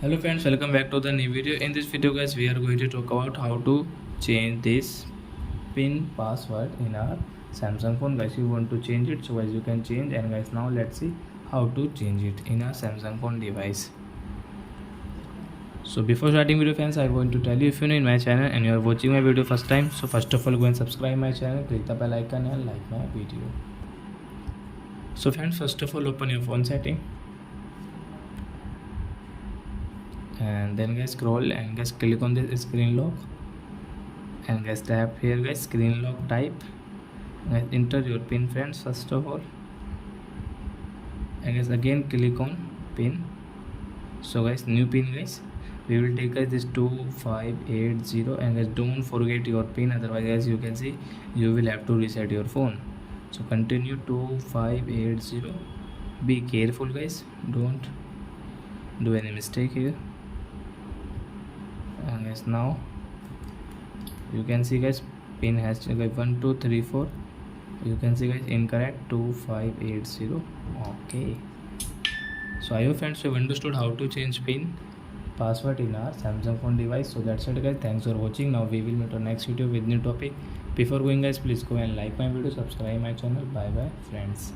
Hello friends, welcome back to the new video. In this video guys, we are going to talk about how to change this pin password in our Samsung phone. Guys, you want to change it, so guys you can change. And guys, now let's see how to change it in our Samsung phone device. So before starting video friends, I want to tell you, if you're new in my channel and you are watching my video first time, so first of all go and subscribe my channel, click the bell icon and like my video. So friends, first of all open your phone setting, and then guys scroll and guys click on this screen lock, and guys tap here guys screen lock type. Guys enter your pin friends first of all, and guys again click on pin. So guys new pin guys, we will take guys this 2580, and guys don't forget your pin, otherwise guys you can see you will have to reset your phone. So continue 2580, be careful guys, don't do any mistake here. And guys now you can see guys pin has 1 2 3 4, you can see guys incorrect 2580. okay, so I hope friends you have understood how to change pin password in our Samsung phone device. So that's it guys, thanks for watching. Now we will meet on next video with new topic. Before going guys, please go and like my video, subscribe my channel. Bye bye friends.